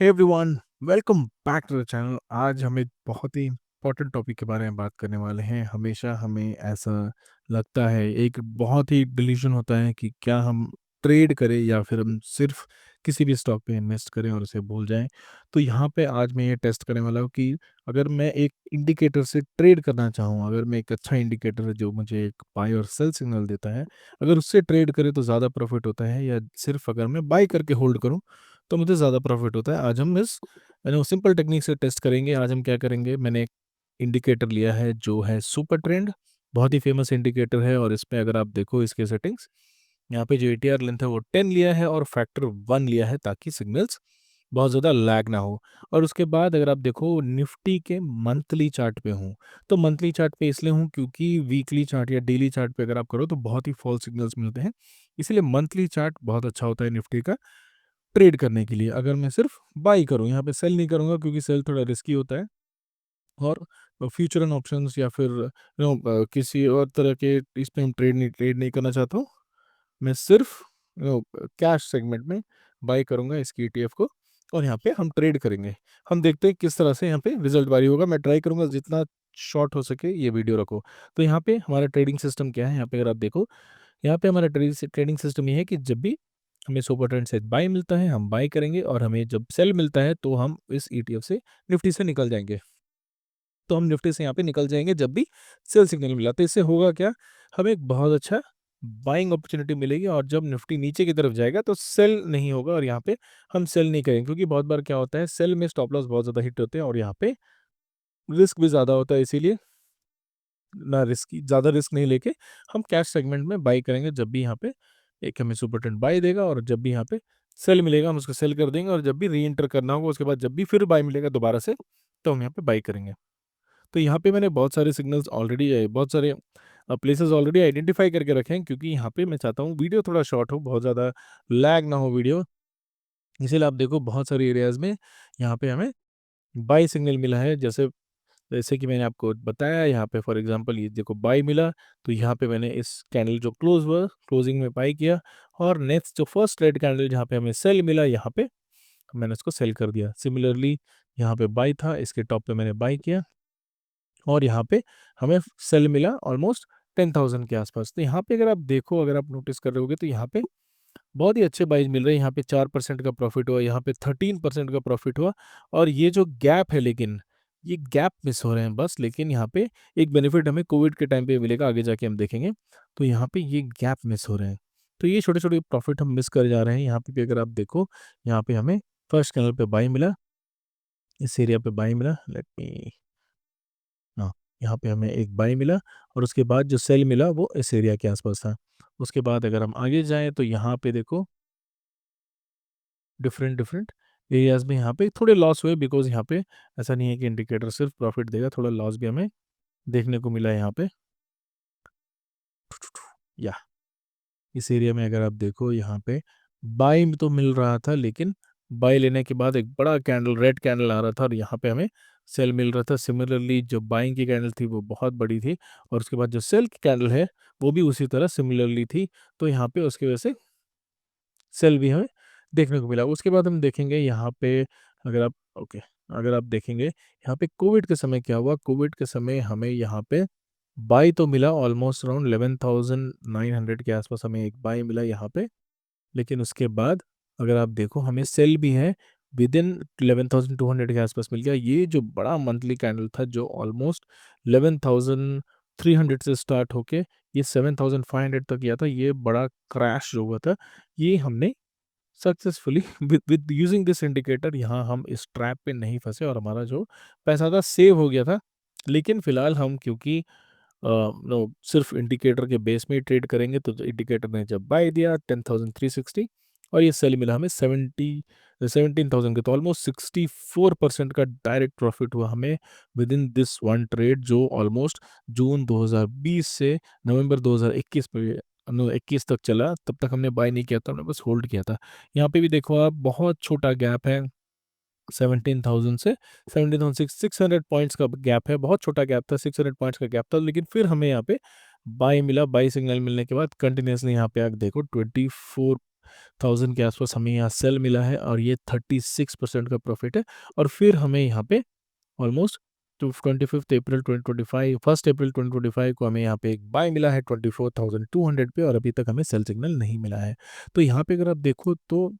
Hey everyone, welcome back to the channel. आज हम एक बहुत ही इम्पोर्टेंट टॉपिक के बारे में बात करने वाले हैं। हमेशा हमें ऐसा लगता है, एक बहुत ही डिल्यूजन होता है कि क्या हम ट्रेड करें या फिर हम सिर्फ किसी भी स्टॉक पे इन्वेस्ट करें और उसे भूल जाएं। तो यहाँ पे आज मैं ये टेस्ट करने वाला हूँ कि अगर मैं एक इंडिकेटर से ट्रेड करना चाहूँ, अगर मैं एक अच्छा इंडिकेटर है जो मुझे एक बाय और सेल सिग्नल देता है, अगर उससे ट्रेड करें तो ज़्यादा प्रॉफिट होता है या सिर्फ अगर मैं बाय करके होल्ड करूँ तो मुझे ज़्यादा प्रॉफिट होता है। आज हम इस सिंपल टेक्निक से टेस्ट करेंगे। आज हम क्या करेंगे, मैंने एक इंडिकेटर लिया है जो है सुपर ट्रेंड। बहुत ही फेमस इंडिकेटर है और इसमें अगर आप देखो इसके सेटिंग्स, यहाँ पे जो एटीआर लेंथ है वो 10 लिया है और फैक्टर 1 लिया है ताकि सिग्नल्स बहुत ज़्यादा लैग ना हो। और उसके बाद अगर आप देखो निफ्टी के मंथली चार्ट पे हूँ, तो मंथली चार्ट पे इसलिए हूँ क्योंकि वीकली चार्ट या डेली चार्ट पे अगर आप करो तो बहुत ही फॉल्स सिग्नल्स मिलते हैं। इसलिए मंथली चार्ट बहुत अच्छा होता है निफ्टी का ट्रेड करने के लिए। अगर मैं सिर्फ बाई करूँ, यहाँ पे सेल नहीं करूँगा क्योंकि सेल थोड़ा रिस्की होता है। और फ्यूचर एंड ऑप्शंस या फिर किसी और तरह के इसमें हम ट्रेड नहीं करना चाहता हूँ। मैं सिर्फ कैश सेगमेंट में बाई करूँगा इसकी ईटीएफ को और यहाँ पे हम ट्रेड करेंगे। हम देखते हैं किस तरह से यहाँ पे रिजल्ट वारी होगा। मैं ट्राई करूँगा जितना शॉर्ट हो सके ये वीडियो रखो। तो यहाँ पे हमारा ट्रेडिंग सिस्टम क्या है, यहाँ पे अगर आप देखो, यहाँ पे हमारा ट्रेडिंग सिस्टम ये है कि जब भी हमें सुपर ट्रेंड से बाय मिलता है हम बाय करेंगे और हमें जब सेल मिलता है तो हम इस ईटीएफ से निफ्टी से निकल जाएंगे। तो हम निफ्टी से यहाँ पे निकल जाएंगे जब भी सेल सिग्नल मिला। तो इससे होगा क्या, हमें एक बहुत अच्छा बाइंग अपॉर्चुनिटी मिलेगी और जब निफ्टी नीचे की तरफ जाएगा तो सेल नहीं होगा और यहाँ पे हम सेल नहीं करेंगे क्योंकि बहुत बार क्या होता है, सेल में स्टॉप लॉस बहुत ज़्यादा हिट होते हैं और यहाँ पे रिस्क भी ज़्यादा होता है। इसीलिए ना रिस्की ज़्यादा रिस्क नहीं लेके हम कैश सेगमेंट में बाई करेंगे। जब भी यहाँ पे एक हमें सुपर ट्रेंड बाई देगा और जब भी यहाँ पे सेल मिलेगा हम उसको सेल कर देंगे और जब भी री एंटर करना होगा उसके बाद जब भी फिर बाई मिलेगा दोबारा से तो हम यहाँ पे बाई करेंगे। तो यहाँ पे मैंने बहुत सारे सिग्नल्स ऑलरेडी, बहुत सारे प्लेसेस ऑलरेडी आइडेंटिफाई करके रखे हैं क्योंकि यहाँ पे मैं चाहता हूँ वीडियो थोड़ा शॉर्ट हो, बहुत ज़्यादा लैग ना हो वीडियो। इसीलिए आप देखो बहुत सारे एरियाज़ में यहाँ पे हमें बाई सिग्नल मिला है। जैसे जैसे कि मैंने आपको बताया, यहाँ पे फॉर एग्जांपल ये देखो बाई मिला, तो यहाँ पे मैंने इस कैंडल जो क्लोज हुआ क्लोजिंग में बाई किया और नेक्स्ट जो फर्स्ट रेड कैंडल जहाँ पे हमें सेल मिला यहाँ पे मैंने इसको सेल कर दिया। सिमिलरली यहाँ पे बाई था, इसके टॉप पे मैंने बाई किया और यहाँ पे हमें सेल मिला ऑलमोस्ट 10,000 के आसपास। तो यहाँ पे अगर आप देखो, अगर आप नोटिस कर रहे होगे तो यहाँ पे बहुत ही अच्छे बाइज मिल रहे हैं। यहाँ पे 4% का प्रॉफिट हुआ, यहाँ पे 13% का प्रॉफिट हुआ और ये जो गैप है, लेकिन ये गैप मिस हो रहे हैं बस। लेकिन यहाँ पे एक बेनिफिट हमें कोविड के टाइम पे मिलेगा, आगे जाके हम देखेंगे। तो यहाँ पे ये गैप मिस हो रहे हैं, तो ये छोटे छोटे प्रॉफिट हम मिस कर जा रहे हैं। यहाँ पे भी अगर आप देखो, यहाँ पे हमें फर्स्ट कैंडल पे बाई मिला, इस एरिया पे बाई मिला, लेट मी, हाँ, यहाँ पे हमें एक बाई मिला और उसके बाद जो सेल मिला वो इस एरिया के आसपास था। उसके बाद अगर हम आगे जाएँ तो यहाँ पे देखो डिफरेंट डिफरेंट एरियाज़ में यहाँ पे थोड़े लॉस हुए, बिकॉज़ यहाँ पे ऐसा नहीं है कि इंडिकेटर सिर्फ प्रॉफिट देगा, थोड़ा लॉस भी हमें देखने को मिला है यहाँ पे। या इस एरिया में अगर आप देखो, यहाँ पे बाई तो मिल रहा था, लेकिन बाई लेने के बाद एक बड़ा कैंडल, रेड कैंडल आ रहा था और यहाँ पे हमें सेल मिल रहा था। सिमिलरली जो बाइंग की कैंडल थी वो बहुत बड़ी थी और उसके बाद जो सेल की कैंडल है वो भी उसी तरह सिमिलरली थी। तो यहाँ पे उसकी वजह से सेल भी हमें देखने को मिला। उसके बाद हम देखेंगे यहाँ पे, अगर आप ओके, अगर आप देखेंगे यहाँ पे कोविड के समय क्या हुआ। कोविड के समय हमें यहाँ पे बाई तो मिला ऑलमोस्ट अराउंड 11,900 के आसपास, हमें एक बाई मिला यहाँ पे। लेकिन उसके बाद अगर आप देखो हमें सेल भी है विद इन 11,200 के आसपास मिल गया। ये जो बड़ा मंथली कैंडल था जो ऑलमोस्ट 11,300 से स्टार्ट होके ये 7,500 तक गया था, ये बड़ा क्रैश जो हुआ था, ये हमने successfully with using this indicator, यहाँ हम इस ट्रैप पे नहीं फंसे और हमारा जो पैसा था सेव हो गया था। लेकिन फिलहाल हम क्योंकि नो सिर्फ इंडिकेटर के बेस में ही ट्रेड करेंगे, तो इंडिकेटर ने जब बाय दिया 10,360 और ये सेल मिला हमें 17,000 के, तो ऑलमोस्ट 64% का डायरेक्ट प्रॉफिट हुआ हमें with in this one trade, जो ऑलमोस्ट जून 2020 से नवंबर 2021 में 21 तक चला। तब तक हमने बाय नहीं किया था, हमने बस होल्ड किया था। यहाँ पे भी देखो आप, बहुत छोटा गैप है 17,000 से 17,600 पॉइंट्स का गैप है, बहुत छोटा गैप था, 600 पॉइंट्स का गैप था। लेकिन फिर हमें यहाँ पे बाई मिला, बाई सिग्नल मिलने के बाद कंटिन्यूसली यहाँ पे आप देखो 22,000 के आसपास हमें यहाँ सेल मिला है और ये 36% का प्रॉफिट है। और फिर हमें यहाँ पे ऑलमोस्ट टू 25 अप्रैल 2025 1 अप्रैल 2025 को हमें यहाँ पे एक बाय मिला है 24,200 पे, और अभी तक हमें सेल सिग्नल नहीं मिला है। तो यहाँ पे अगर आप देखो तो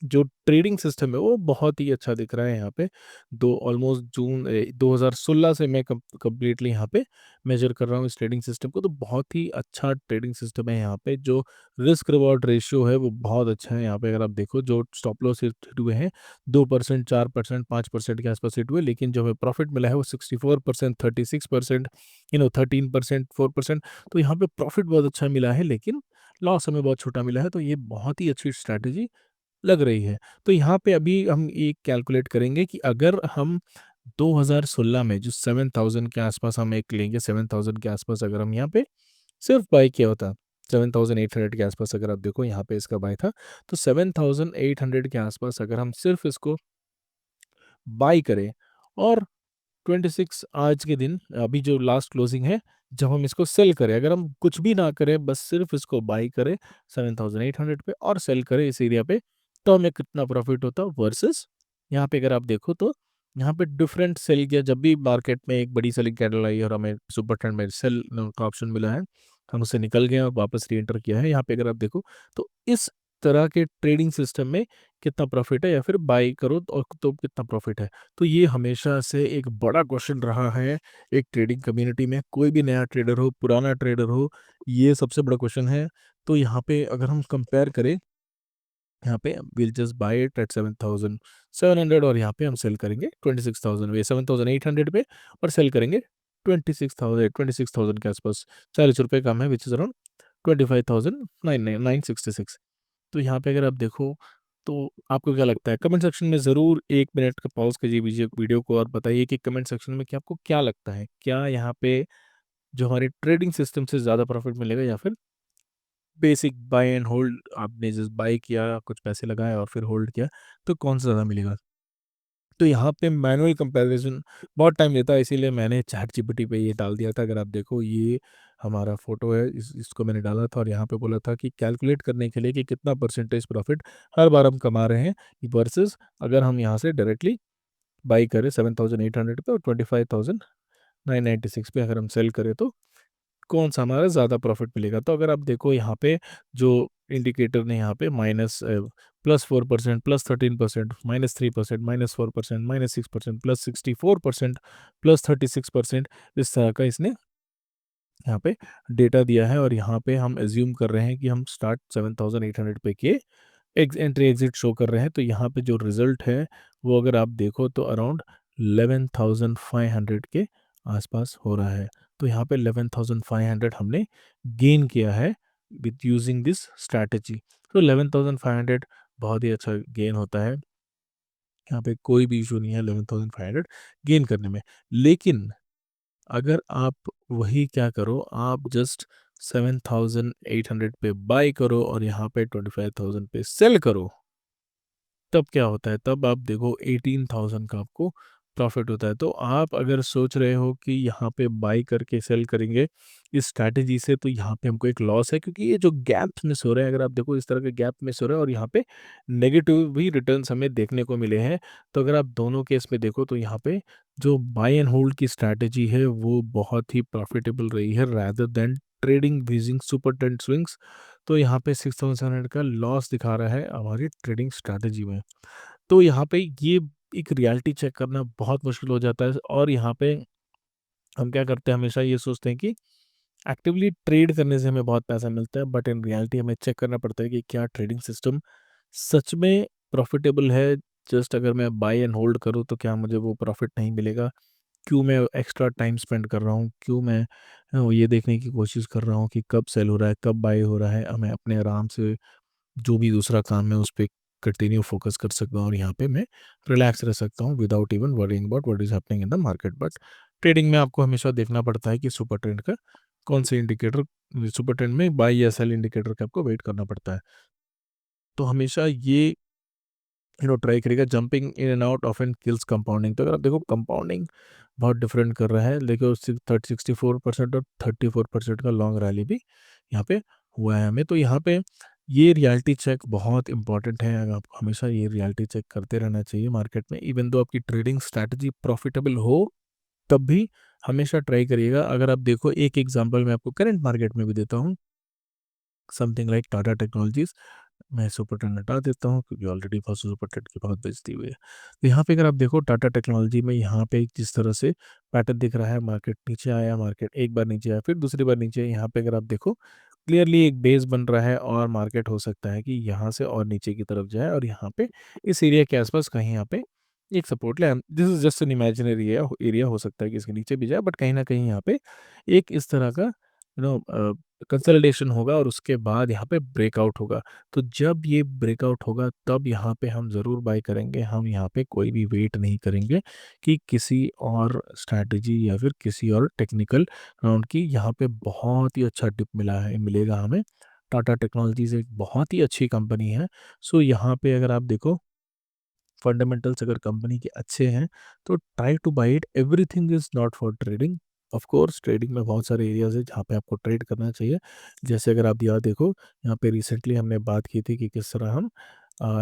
जो ट्रेडिंग सिस्टम है वो बहुत ही अच्छा दिख रहा है यहाँ पे। दो ऑलमोस्ट जून 2016 से मैं कंप्लीटली यहाँ पे मेजर कर रहा हूँ इस ट्रेडिंग सिस्टम को, तो बहुत ही अच्छा ट्रेडिंग सिस्टम है यहाँ पे। जो रिस्क रिवॉर्ड रेशियो है वो बहुत अच्छा है यहाँ पे। अगर आप देखो जो स्टॉप लॉस हिट हुए हैं 2%, 4%, 5% के आसपास हिट हुए, लेकिन जो हमें प्रॉफिट मिला है वो 64%, 36%, 13%, 4%। तो यहाँ पे प्रॉफिट बहुत अच्छा मिला है, लेकिन लॉस हमें बहुत छोटा मिला है। तो ये बहुत ही अच्छी स्ट्रैटेजी लग रही है। तो यहाँ पे अभी हम ये कैलकुलेट करेंगे कि अगर हम 2016 में जो 7,000 के आसपास हम एक लेंगे, 7,000 के आसपास अगर हम यहाँ पे सिर्फ बाई किया होता, 7,800 के आसपास अगर आप देखो यहाँ पे इसका बाई था, तो 7,800 के आसपास अगर हम सिर्फ इसको बाई करें और 26 आज के दिन अभी जो लास्ट क्लोजिंग है, जब हम इसको सेल करें, अगर हम कुछ भी ना करें बस सिर्फ इसको बाई करें 7,800 पे और सेल करें इस एरिया पे, तो हमें कितना प्रॉफिट होता वर्सेस यहाँ पे अगर आप देखो तो यहाँ पे डिफरेंट सेल किया। जब भी मार्केट में एक बड़ी सेलिंग कैंडल आई और हमें सुपर ट्रेंड में सेल का ऑप्शन मिला है, हम उससे निकल गए और वापस री एंटर किया है। यहाँ पे अगर आप देखो तो इस तरह के ट्रेडिंग सिस्टम में कितना प्रॉफिट है, या फिर बाई करो तो कितना प्रॉफिट है। तो ये हमेशा से एक बड़ा क्वेश्चन रहा है एक ट्रेडिंग कम्युनिटी में। कोई भी नया ट्रेडर हो, पुराना ट्रेडर हो, ये सबसे बड़ा क्वेश्चन है। तो यहाँ पे अगर हम कंपेयर करें, यहाँ पे will just by it at 7,700 और यहाँ पे हम सेल करेंगे 26,000 वे 7,800 पे, और सेल करेंगे 26,000 के आसपास। 40 रुपये कम है, विच इज़ अराउंड 25,966। तो यहाँ पे अगर आप देखो तो आपको क्या लगता है? कमेंट सेक्शन में ज़रूर 1 मिनट का पॉज कीजिए वीडियो को और बताइए कि कमेंट सेक्शन में कि आपको क्या लगता है, क्या यहाँ पे जो हमारे ट्रेडिंग सिस्टम से ज़्यादा प्रॉफिट मिलेगा, या फिर बेसिक बाय एंड होल्ड, आपने जस्ट बाय किया, कुछ पैसे लगाए और फिर होल्ड किया, तो कौन सा ज़्यादा मिलेगा? तो यहाँ पे मैनुअल कंपैरिजन बहुत टाइम लेता है, इसीलिए मैंने चैट जीपीटी पे ये डाल दिया था। अगर आप देखो ये हमारा फ़ोटो है, इसको मैंने डाला था और यहाँ पे बोला था कि कैलकुलेट करने के लिए कि कितना परसेंटेज प्रॉफिट हर बार हम कमा रहे हैं वर्सेस अगर हम यहाँ से डायरेक्टली बाई करें 7,800 पे और 25,996 पे अगर हम सेल करें, तो कौन सा हमारा ज़्यादा प्रॉफिट मिलेगा। तो अगर आप देखो यहाँ पे जो इंडिकेटर ने यहाँ पे +4%, +13%, -3%, -4%, -6%, +64%, +36%, इस तरह का इसने यहाँ पे डेटा दिया है। और यहाँ पे हम एज्यूम कर रहे हैं कि हम स्टार्ट 7,800 पे किए, एंट्री एग्जिट शो कर रहे हैं। तो यहाँ पे जो रिजल्ट है वो अगर आप देखो तो अराउंड 11,500 के आसपास हो रहा है। तो यहाँ पे 11,500 हमने गेन किया है विथ यूजिंग दिस स्ट्रैटेजी। तो 11,500 बहुत ही अच्छा गेन होता है, यहाँ पे कोई भी इशू नहीं है 11,500 गेन करने में। लेकिन अगर आप वही क्या करो, आप जस्ट 7,800 पे बाय करो और यहाँ पे 25,000 पे सेल करो, तब क्या होता है? तब आप देखो 18,000 का आपको प्रॉफिट होता है। तो आप अगर सोच रहे हो कि यहाँ पे बाई करके सेल करेंगे इस स्ट्रैटेजी से, तो यहाँ पे हमको एक लॉस है, क्योंकि ये जो गैप्स मिस हो रहे हैं, अगर आप देखो इस तरह के गैप मिस हो रहे हैं और यहाँ पे नेगेटिव भी रिटर्न्स हमें देखने को मिले हैं। तो अगर आप दोनों केस में देखो तो यहाँ पे जो बाय एंड होल्ड की स्ट्रैटेजी है वो बहुत ही प्रॉफिटेबल रही है rather than trading using super trend swings. तो यहाँ पे 6,700 का लॉस दिखा रहा है हमारी ट्रेडिंग स्ट्रैटेजी में। तो यहाँ पे ये एक रियलिटी चेक करना बहुत मुश्किल हो जाता है, और यहाँ पे हम क्या करते हैं, हमेशा ये सोचते हैं कि एक्टिवली ट्रेड करने से हमें बहुत पैसा मिलता है, बट इन रियलिटी हमें चेक करना पड़ता है कि क्या ट्रेडिंग सिस्टम सच में प्रॉफिटेबल है। जस्ट अगर मैं बाय एंड होल्ड करूँ तो क्या मुझे वो प्रॉफिट नहीं मिलेगा? क्यों मैं एक्स्ट्रा टाइम स्पेंड कर रहा हूँ? क्यों मैं ये देखने की कोशिश कर रहा हूँ कि कब सेल हो रहा है, कब बाय हो रहा है? मैं अपने आराम से जो भी दूसरा काम है उस पे कंटिन्यू फोकस कर सकता हूँ और यहाँ पे मैं रिलैक्स रह सकता हूँ without even worrying about what is happening in the market. But trading में आपको हमेशा देखना पड़ता है कि सुपर ट्रेंड का कौन से इंडिकेटर, सुपर ट्रेंड में बाई या सेल इंडिकेटर का आपको वेट करना पड़ता है। तो हमेशा ये ट्राई करिएगा। Jumping in and out often kills compounding. तो अगर आप देखो कंपाउंडिंग बहुत डिफरेंट कर रहा है, देखो 64% और 34% का लॉन्ग रैली भी यहाँ पे हुआ है हमें। तो यहाँ पे ये रियलिटी चेक बहुत इंपॉर्टेंट है। अगर आपको हमेशा ये रियलिटी चेक करते रहना चाहिए मार्केट में, इवन दो आपकी ट्रेडिंग स्ट्रैटेजी प्रॉफिटेबल हो तब भी हमेशा ट्राई करिएगा। अगर आप देखो, एक एग्जांपल मैं आपको करंट मार्केट में भी देता हूँ, समथिंग लाइक टाटा टेक्नोलॉजीज। मैं सुपर टेन हटा देता हूँ क्योंकि ऑलरेडी फर्स्ट सुपर टेन की बहुत बेइज्जती हुई है। तो यहाँ पे अगर आप देखो टाटा टेक्नोलॉजी में, यहाँ पे जिस तरह से पैटर्न दिख रहा है, मार्केट नीचे आया, मार्केट एक बार नीचे आया, फिर दूसरी बार नीचे, यहाँ पे अगर आप देखो क्लियरली एक बेस बन रहा है और मार्केट हो सकता है कि यहाँ से और नीचे की तरफ जाए और यहाँ पे इस एरिया के आसपास कहीं यहाँ पे एक सपोर्ट ले। This is just an imaginary area, हो सकता है कि इसके नीचे भी जाए, बट कहीं ना कहीं यहाँ पे एक इस तरह का कंसल्टेशन होगा और उसके बाद यहाँ पे ब्रेकआउट होगा। तो जब ये ब्रेकआउट होगा तब यहाँ पे हम ज़रूर बाय करेंगे। हम यहाँ पे कोई भी वेट नहीं करेंगे कि किसी और स्ट्रैटेजी या फिर किसी और टेक्निकल राउंड की। यहाँ पे बहुत ही अच्छा टिप मिलेगा हमें। टाटा टेक्नोलॉजीज़ एक बहुत ही अच्छी कंपनी है। सो यहाँ पे अगर आप देखो, फंडामेंटल्स अगर कंपनी के अच्छे हैं तो try two by it. Everything is not for trading. Of course trading में बहुत सारे एरियाज है जहाँ पे आपको ट्रेड करना चाहिए। जैसे अगर आप यहाँ देखो, यहाँ पे रिसेंटली हमने बात की थी कि किस तरह हम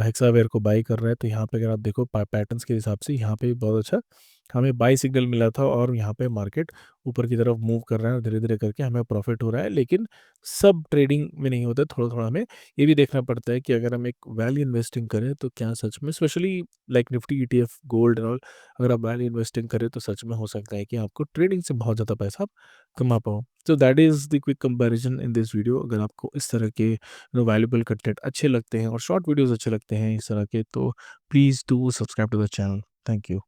हेक्सावेयर को बाई कर रहे हैं। तो यहाँ पे अगर आप देखो पैटर्न्स के हिसाब से यहाँ पे भी बहुत अच्छा हमें बाई सिग्नल मिला था और यहाँ पे मार्केट ऊपर की तरफ मूव कर रहा है और धीरे धीरे करके हमें प्रॉफिट हो रहा है। लेकिन सब ट्रेडिंग में नहीं होता, थोड़ा थोड़ा हमें ये भी देखना पड़ता है कि अगर हम एक वैल्यू इन्वेस्टिंग करें तो क्या सच में, specially like Nifty ETF gold and all, अगर आप वैल्यू इन्वेस्टिंग करें तो सच में हो सकता है कि आपको ट्रेडिंग से बहुत ज़्यादा पैसा आप कमा पाओ। तो that is the quick comparison in this video. अगर आपको इस तरह के वैल्यूबल कंटेंट अच्छे लगते हैं और शॉर्ट वीडियोस अच्छे लगते हैं इस तरह के, तो please do subscribe to the channel. Thank you.